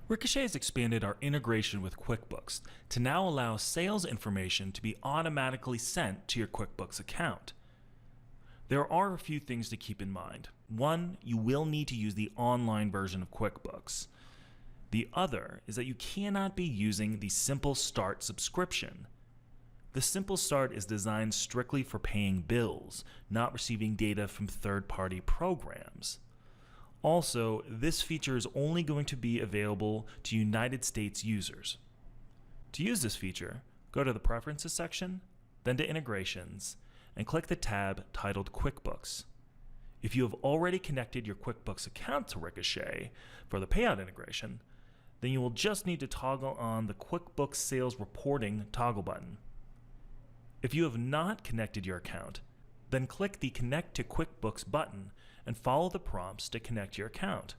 Ricochet has expanded our integration with QuickBooks to now allow sales information to be automatically sent to your QuickBooks account. There are a few things to keep in mind. One, you will need to use the online version of QuickBooks. The other is that you cannot be using the Simple Start subscription. The Simple Start is designed strictly for paying bills, not receiving data from third-party programs. Also, this feature is only going to be available to United States users. To use this feature, go to the Preferences section, then to Integrations, and click the tab titled QuickBooks. If you have already connected your QuickBooks account to Ricochet for the payout integration, then you will just need to toggle on the QuickBooks Sales Reporting toggle button. If you have not connected your account, then click the Connect to QuickBooks button and follow the prompts to connect your account.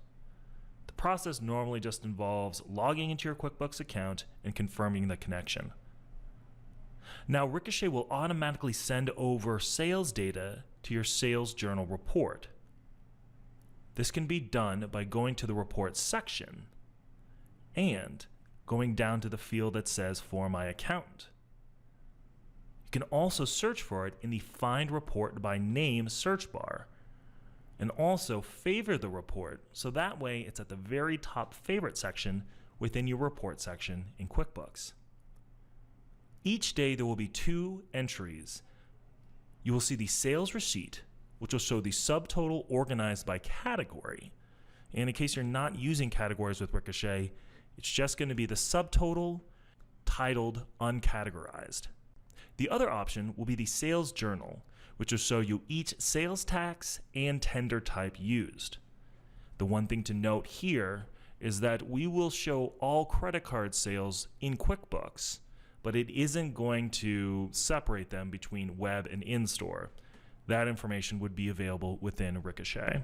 The process normally just involves logging into your QuickBooks account and confirming the connection. Now, Ricochet will automatically send over sales data to your sales journal report. This can be done by going to the Report section and going down to the field that says For My Accountant. You can also search for it in the Find Report by Name search bar, and also favorite the report so that way it's at the very top favorite section within your report section in QuickBooks. Each day there will be 2 entries. You will see the sales receipt, which will show the subtotal organized by category. And in case you're not using categories with Ricochet, it's just going to be the subtotal titled Uncategorized. The other option will be the sales journal, which will show you each sales tax and tender type used. The one thing to note here is that we will show all credit card sales in QuickBooks, but it isn't going to separate them between web and in-store. That information would be available within Ricochet.